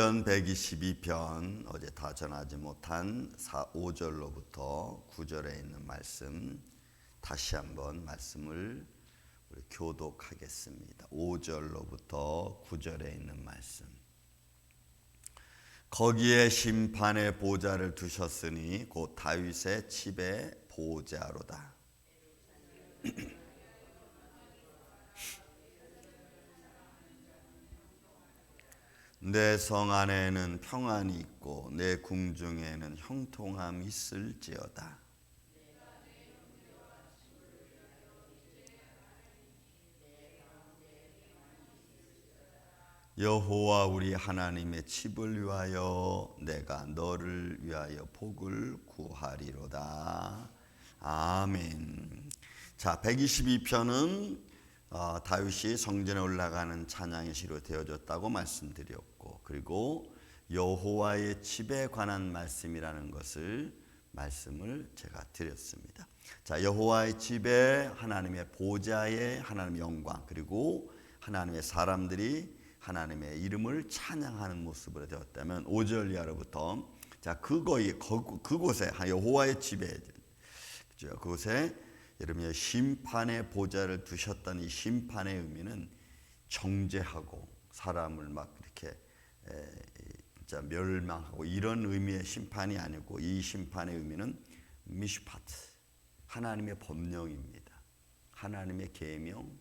시편 122편 어제 다 전하지 못한 5절로부터 9절에 있는 말씀 다시 한번 말씀을 우리 교독하겠습니다. 5절로부터 9절에 있는 말씀. 거기에 심판의 보좌를 두셨으니 곧 다윗의 집의 보좌로다. 내 성 안에는 평안이 있고 내 궁중에는 형통함이 있을지어다. 여호와 우리 하나님의 집을 위하여 내가 너를 위하여 복을 구하리로다. 아멘. 자, 122편은 다윗이 성전에 올라가는 찬양의 시로 되어졌다고 말씀드렸고, 그리고 여호와의 집에 관한 말씀이라는 말씀을 제가 드렸습니다. 자, 여호와의 집에 하나님의 보좌에 하나님의 영광, 그리고 하나님의 사람들이 하나님의 이름을 찬양하는 모습으로 되었다면 5절 이하로부터 자, 그곳에 여호와의 집에 그곳에 여러분의 심판의 보좌를 두셨다는 이 심판의 의미는 정죄하고 사람을 막 이렇게 진짜 멸망하고 이런 의미의 심판이 아니고, 이 심판의 의미는 미슈파트, 하나님의 법령입니다. 하나님의 계명,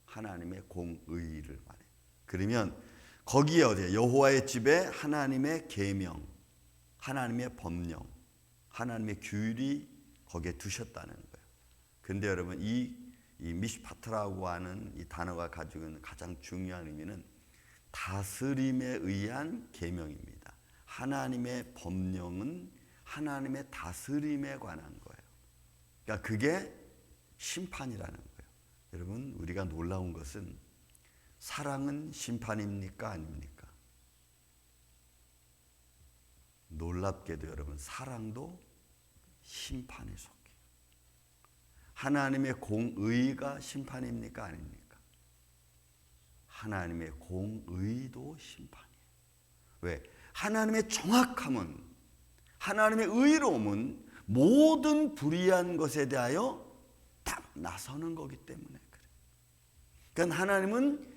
하나님의 공의를 말해요. 그러면 거기에 어디에 여호와의 집에 하나님의 계명, 하나님의 법령, 하나님의 규율이 거기에 두셨다는 거예요. 근데 여러분 이 미슈파트라고 하는 이 단어가 가지고 있는 가장 중요한 의미는 다스림에 의한 계명입니다. 하나님의 법령은 하나님의 다스림에 관한 거예요. 그러니까 그게 심판이라는 거예요. 여러분 우리가 놀라운 것은 사랑은 심판입니까 아닙니까? 놀랍게도 여러분 사랑도 심판에 속해요. 하나님의 공의가 심판입니까 아닙니까? 하나님의 공의도 심판이에요. 왜? 하나님의 정확함은, 하나님의 의로움은 모든 불의한 것에 대하여 딱 나서는 거기 때문에 그래요. 그러니까 하나님은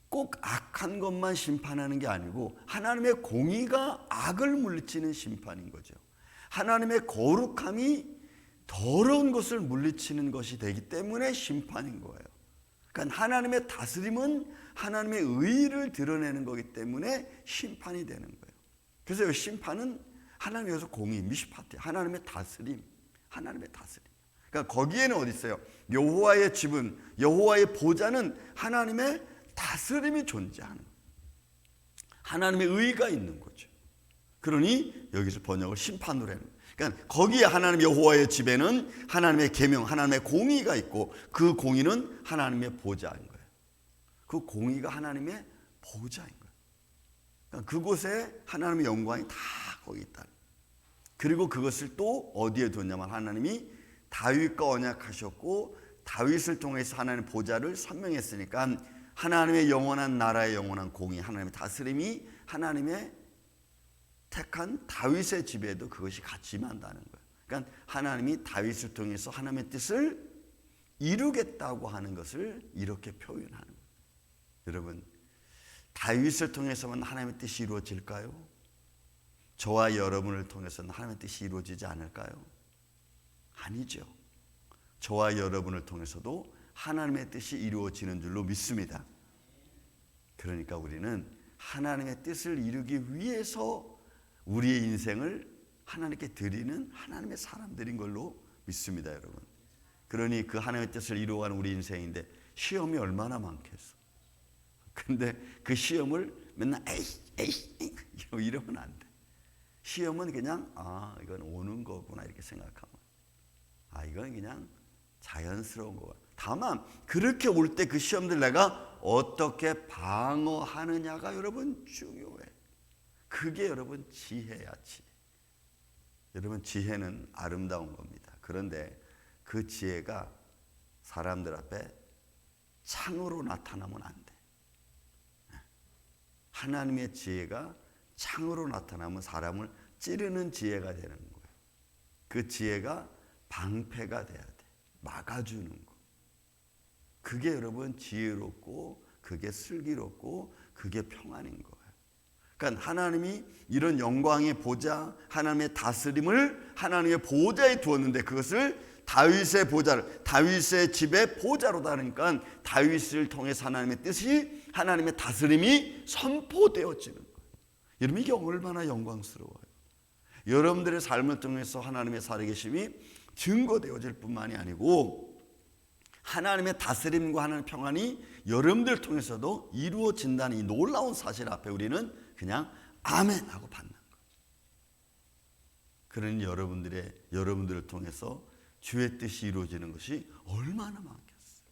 꼭 악한 것만 심판하는 게 아니고 하나님의 공의가 악을 물리치는 심판인 거죠. 하나님의 거룩함이 더러운 것을 물리치는 것이 되기 때문에 심판인 거예요. 그러니까 하나님의 다스림은 하나님의 의를 드러내는 거기 때문에 심판이 되는 거예요. 그래서 이 심판은 하나님에서 공의, 미슈파트, 하나님의 다스림, 하나님의 다스림. 그러니까 거기에는 어디 있어요? 여호와의 집은, 여호와의 보좌는 하나님의 다스림이 존재하는 거예요. 하나님의 의가 있는 거죠. 그러니 여기서 번역을 심판으로 하는 거예요. 그러니까 거기에 하나님 여호와의 집에는 하나님의 계명, 하나님의 공의가 있고, 그 공의는 하나님의 보좌인 거예요. 그 공의가 하나님의 보좌인 거예요. 그러니까 그곳에 하나님의 영광이 다 거기 있다. 그리고 그것을 또 어디에 뒀냐면 하나님이 다윗과 언약하셨고 다윗을 통해서 하나님의 보좌를 선명했으니까 하나님의 영원한 나라의 영원한 공의, 하나님의 다스림이 하나님의 택한 다윗의 집에도 그것이 같이 임한다는 거예요. 그러니까 하나님이 다윗을 통해서 하나님의 뜻을 이루겠다고 하는 것을 이렇게 표현하는 거예요. 여러분, 다윗을 통해서만 하나님의 뜻이 이루어질까요? 저와 여러분을 통해서는 하나님의 뜻이 이루어지지 않을까요? 아니죠. 저와 여러분을 통해서도 하나님의 뜻이 이루어지는 줄로 믿습니다. 그러니까 우리는 하나님의 뜻을 이루기 위해서 우리의 인생을 하나님께 드리는 하나님의 사람들인 걸로 믿습니다, 여러분. 그러니 그 하나님의 뜻을 이루어가는 우리 인생인데 시험이 얼마나 많겠어. 근데 그 시험을 맨날 에이 이러면 안 돼. 시험은 그냥 이건 오는 거구나 이렇게 생각하면, 이건 그냥 자연스러운 거구나. 다만 그렇게 올 때 그 시험들 내가 어떻게 방어하느냐가 여러분 중요해. 그게 여러분 지혜야, 지혜. 여러분 지혜는 아름다운 겁니다. 그런데 그 지혜가 사람들 앞에 창으로 나타나면 안 돼. 하나님의 지혜가 창으로 나타나면 사람을 찌르는 지혜가 되는 거예요. 그 지혜가 방패가 돼야 돼. 막아주는 거. 그게 여러분 지혜롭고 그게 슬기롭고 그게 평안인 거예요. 그러니까 하나님이 이런 영광의 보좌, 하나님의 다스림을 하나님의 보좌에 두었는데 그것을 다윗의 보좌를, 다윗의 집의 보좌로 다니까 다윗을 통해서 하나님의 뜻이, 하나님의 다스림이 선포되어지는 거예요. 여러분 이게 얼마나 영광스러워요. 여러분들의 삶을 통해서 하나님의 살아계심이 증거되어질 뿐만이 아니고 하나님의 다스림과 하나님의 평안이 여러분들 통해서도 이루어진다는 이 놀라운 사실 앞에 우리는 그냥 아멘 하고 받는 거예요. 그런 여러분들을 통해서 주의 뜻이 이루어지는 것이 얼마나 많겠어요.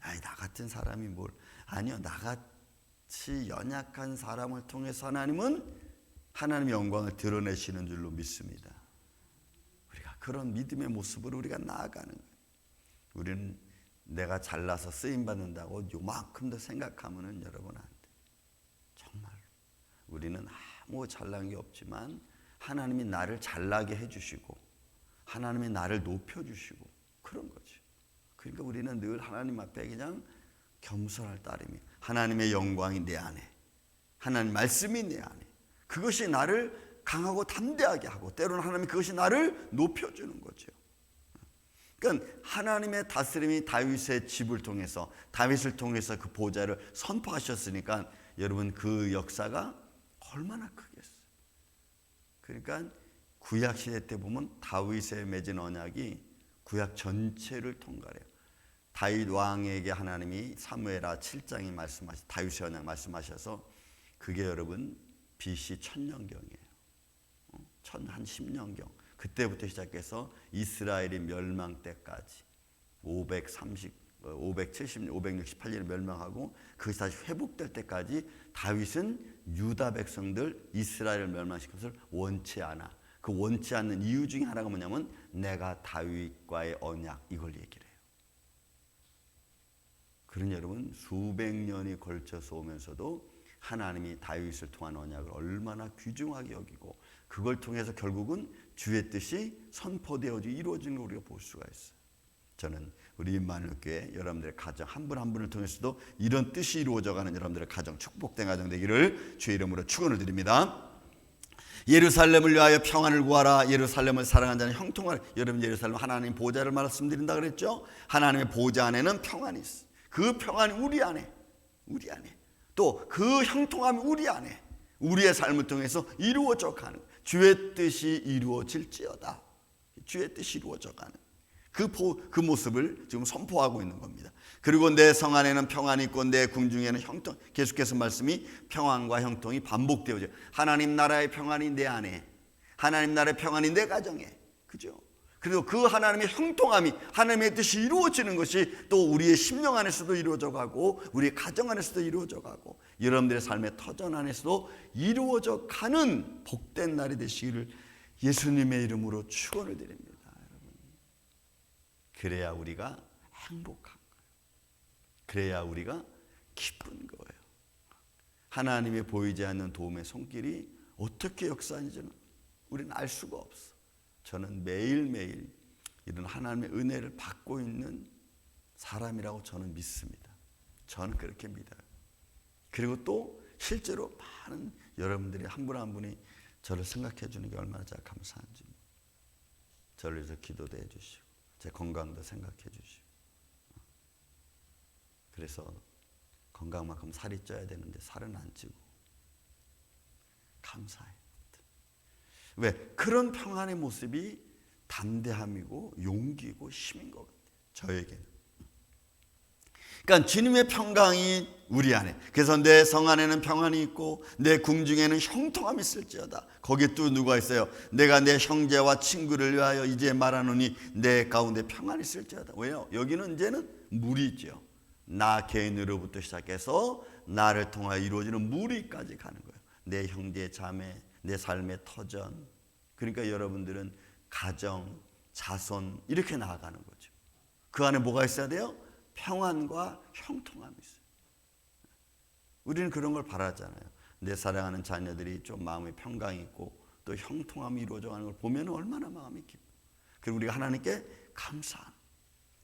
아니 나 같은 사람이 뭘, 아니요, 나같이 연약한 사람을 통해서 하나님은 하나님의 영광을 드러내시는 줄로 믿습니다. 우리가 그런 믿음의 모습으로 우리가 나아가는 거예요. 우리는 내가 잘나서 쓰임받는다고 요만큼도 생각하면은 여러분 안 돼. 정말 우리는 아무 잘난 게 없지만 하나님이 나를 잘나게 해주시고 하나님이 나를 높여주시고 그런 거죠. 그러니까 우리는 늘 하나님 앞에 그냥 겸손할 따름이, 하나님의 영광이 내 안에, 하나님 말씀이 내 안에, 그것이 나를 강하고 담대하게 하고 때로는 하나님이 그것이 나를 높여주는 거죠. 그러니까 하나님의 다스림이 다윗의 집을 통해서, 다윗을 통해서 그 보좌를 선포하셨으니까 여러분 그 역사가 얼마나 크겠어요. 그러니까 구약 시대 때 보면 다윗의 맺은 언약이 구약 전체를 통과해요. 다윗 왕에게 하나님이 사무엘하 7장에 말씀하신 다윗의 언약 말씀하셔서 그게 여러분 BC 1000년경이에요. 한 10년경. 그때부터 시작해서 이스라엘이 멸망 때까지 568년에 멸망하고 그것이 다시 회복될 때까지 다윗은 유다 백성들 이스라엘을 멸망시킨 것을 원치 않아. 그 원치 않는 이유 중에 하나가 뭐냐면 내가 다윗과의 언약, 이걸 얘기를 해요. 그러니 여러분 수백 년이 걸쳐서 오면서도 하나님이 다윗을 통한 언약을 얼마나 귀중하게 여기고 그걸 통해서 결국은 주의 뜻이 선포되어지고 이루어지는 걸 우리가 볼 수가 있어요. 저는 우리 임마누엘교회 여러분들의 가정 한 분 한 분을 통해서도 이런 뜻이 이루어져가는 여러분들의 가정, 축복된 가정 되기를 주의 이름으로 축원을 드립니다. 예루살렘을 위하여 평안을 구하라. 예루살렘을 사랑하는 자는 형통하라. 여러분 예루살렘 하나님 보좌를 말씀드린다 그랬죠. 하나님의 보좌 안에는 평안이 있어. 그 평안이 우리 안에 또 그 형통함이 우리 안에 우리의 삶을 통해서 이루어져 가는, 주의 뜻이 이루어질지어다. 주의 뜻이 이루어져 가는 그 모습을 지금 선포하고 있는 겁니다. 그리고 내 성 안에는 평안이 있고 내 궁중에는 형통, 계속해서 말씀이 평안과 형통이 반복되어져요. 하나님 나라의 평안이 내 안에, 하나님 나라의 평안이 내 가정에, 그죠? 그리고 그 하나님의 형통함이, 하나님의 뜻이 이루어지는 것이 또 우리의 심령 안에서도 이루어져 가고 우리의 가정 안에서도 이루어져 가고 여러분들의 삶의 터전 안에서도 이루어져 가는 복된 날이 되시기를 예수님의 이름으로 축원을 드립니다. 여러분. 그래야 우리가 행복한 거예요. 그래야 우리가 기쁜 거예요. 하나님의 보이지 않는 도움의 손길이 어떻게 역사하는지는 우리는 알 수가 없어. 저는 매일매일 이런 하나님의 은혜를 받고 있는 사람이라고 저는 믿습니다. 저는 그렇게 믿어요. 그리고 또 실제로 많은 여러분들이 한 분 한 분이 저를 생각해 주는 게 얼마나 제가 감사한지, 저를 위해서 기도도 해 주시고 제 건강도 생각해 주시고, 그래서 건강만큼 살이 쪄야 되는데 살은 안 찌고 감사해요. 왜? 그런 평안의 모습이 담대함이고 용기고 힘인 것 같아요. 저에게는. 그러니까 주님의 평강이 우리 안에, 그래서 내 성 안에는 평안이 있고 내 궁중에는 형통함이 있을지어다. 거기에 또 누가 있어요? 내가 내 형제와 친구를 위하여 이제 말하노니 내 가운데 평안이 있을지어다. 왜요? 여기는 이제는 무리죠. 나 개인으로부터 시작해서 나를 통하여 이루어지는 무리까지 가는 거예요. 내 형제 자매, 내 삶의 터전. 그러니까 여러분들은 가정, 자손 이렇게 나아가는 거죠. 그 안에 뭐가 있어야 돼요? 평안과 형통함이 있어요. 우리는 그런 걸 바라잖아요. 내 사랑하는 자녀들이 좀 마음의 평강이 있고 또 형통함이 이루어져 가는 걸 보면 얼마나 마음이 기뻐. 그리고 우리가 하나님께 감사한,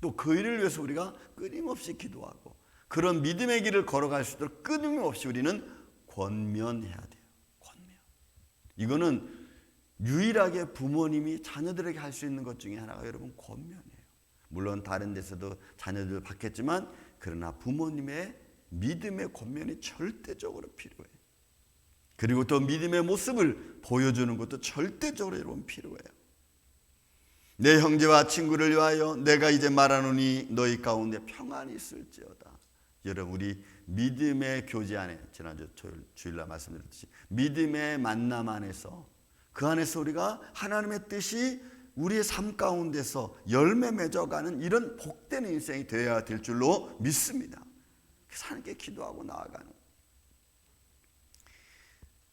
또 그 일을 위해서 우리가 끊임없이 기도하고 그런 믿음의 길을 걸어갈 수 있도록 끊임없이 우리는 권면해야 돼요. 권면. 이거는 유일하게 부모님이 자녀들에게 할 수 있는 것 중에 하나가 여러분 권면이에요. 물론 다른 데서도 자녀들 받겠지만 그러나 부모님의 믿음의 권면이 절대적으로 필요해요. 그리고 또 믿음의 모습을 보여주는 것도 절대적으로 여러분 필요해요. 내 형제와 친구를 위하여 내가 이제 말하노니 너희 가운데 평안이 있을지어다. 여러분 우리 믿음의 교제 안에 지난주 주일날 말씀드렸듯이 믿음의 만남 안에서 그 안에서 우리가 하나님의 뜻이 우리의 삶 가운데서 열매 맺어가는 이런 복된 인생이 되어야 될 줄로 믿습니다. 그래서 하나님께 기도하고 나아가는.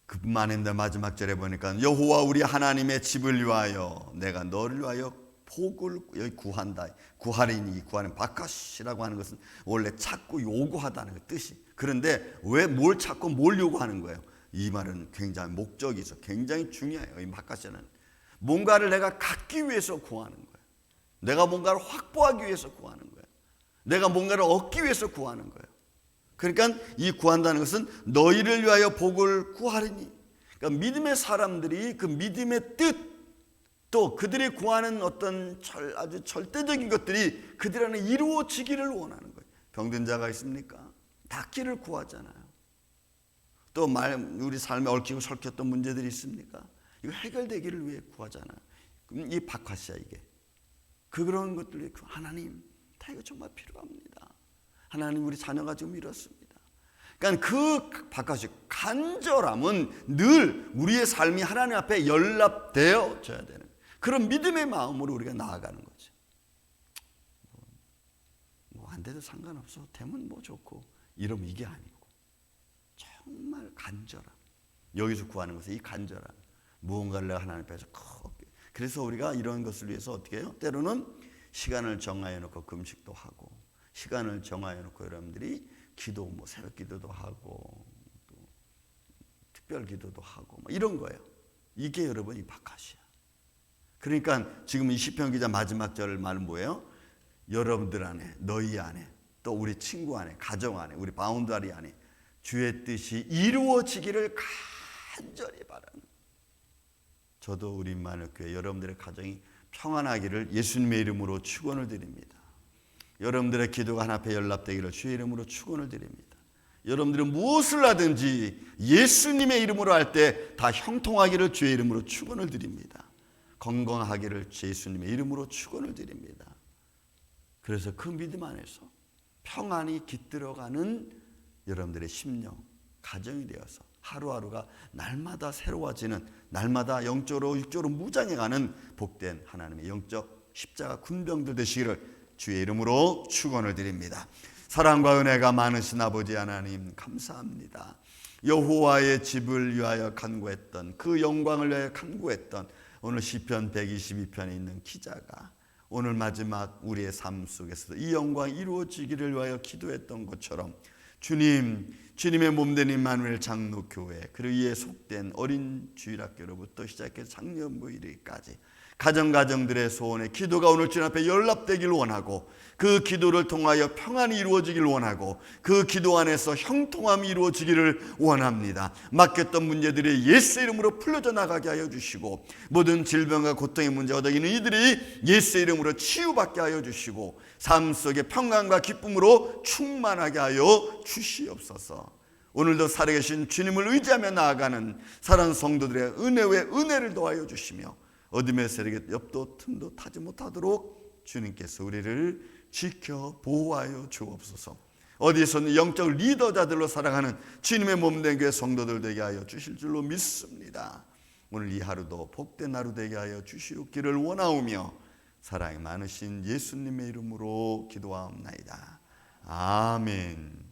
그뿐만 아니라 마지막 절에 보니까 여호와 우리 하나님의 집을 위하여 내가 너를 위하여 복을 여기 구한다. 구하리니, 구하는 바카시라고 하는 것은 원래 찾고 요구하다는 그 뜻이. 그런데 왜 뭘 찾고 뭘 요구하는 거예요? 이 말은 굉장히 목적이 있어. 굉장히 중요해요. 이 바카시는 뭔가를 내가 갖기 위해서 구하는 거예요. 내가 뭔가를 확보하기 위해서 구하는 거예요. 내가 뭔가를 얻기 위해서 구하는 거예요. 그러니까 이 구한다는 것은 너희를 위하여 복을 구하리니. 그러니까 믿음의 사람들이 그 믿음의 뜻, 또 그들이 구하는 어떤 아주 절대적인 것들이 그들 안에 이루어지기를 원하는 거예요. 병든 자가 있습니까? 낫기를 구하잖아요. 또 우리 삶에 얽히고 설켰던 문제들이 있습니까? 이거 해결되기를 위해 구하잖아요. 그럼 이 박화시야 이게. 그런 것들이 하나님 다 이거 정말 필요합니다. 하나님 우리 자녀가 지금 이렇습니다. 그러니까 그 바깥이 간절함은 늘 우리의 삶이 하나님 앞에 연락되어져야 되는 그런 믿음의 마음으로 우리가 나아가는 거죠. 뭐 안 돼도 상관없어. 되면 뭐 좋고 이러면 이게 아니고 정말 간절함. 여기서 구하는 것은 이 간절함. 무언가를 내가 하나님 앞에서 크게. 그래서 우리가 이런 것을 위해서 어떻게 해요? 때로는 시간을 정하여 놓고 금식도 하고 시간을 정하여 놓고 여러분들이 기도, 뭐 새벽 기도도 하고 또 특별 기도도 하고 뭐 이런 거예요. 이게 여러분 이 바카시야. 그러니까 지금 이 시편 기자 마지막 절 말은 뭐예요? 여러분들 안에, 너희 안에, 또 우리 친구 안에, 가정 안에, 우리 바운다리 안에 주의 뜻이 이루어지기를 간절히 바라는. 저도 우리 임마누엘교회 여러분들의 가정이 평안하기를 예수님의 이름으로 축원을 드립니다. 여러분들의 기도가 하나님 앞에 연락되기를 주의 이름으로 축원을 드립니다. 여러분들은 무엇을 하든지 예수님의 이름으로 할 때 다 형통하기를 주의 이름으로 축원을 드립니다. 건강하기를 예수님의 이름으로 축원을 드립니다. 그래서 그 믿음 안에서 평안이 깃들어가는 여러분들의 심령, 가정이 되어서 하루하루가 날마다 새로워지는, 날마다 영적으로 육적으로 무장해가는 복된 하나님의 영적 십자가 군병들 되시기를 주의 이름으로 축원을 드립니다. 사랑과 은혜가 많으신 아버지 하나님 감사합니다. 여호와의 집을 위하여 간구했던 그 영광을 위하여 간구했던 오늘 시편 122편에 있는 기자가 오늘 마지막 우리의 삶 속에서도 이 영광이 이루어지기를 위하여 기도했던 것처럼 주님의 몸된 임마누엘 장로교회 그리고 이에 속된 어린 주일학교로부터 시작해서 장년부 이르기까지 가정들의 소원에 기도가 오늘 주님 앞에 연락되길 원하고 그 기도를 통하여 평안이 이루어지길 원하고 그 기도 안에서 형통함이 이루어지기를 원합니다. 맡겼던 문제들이 예수 이름으로 풀려져 나가게 하여 주시고 모든 질병과 고통의 문제가 되기는 이들이 예수 이름으로 치유받게 하여 주시고 삶 속에 평안과 기쁨으로 충만하게 하여 주시옵소서. 오늘도 살아계신 주님을 의지하며 나아가는 사랑하는 성도들의 은혜 위에 은혜를 더하여 주시며 어둠의 세력에 옆도 틈도 타지 못하도록 주님께서 우리를 지켜 보호하여 주옵소서. 어디서는 영적 리더자들로 살아가는 주님의 몸된 교회 성도들 되게 하여 주실 줄로 믿습니다. 오늘 이 하루도 복된 하루 되게 하여 주시옵기를 원하오며 사랑이 많으신 예수님의 이름으로 기도하옵나이다. 아멘.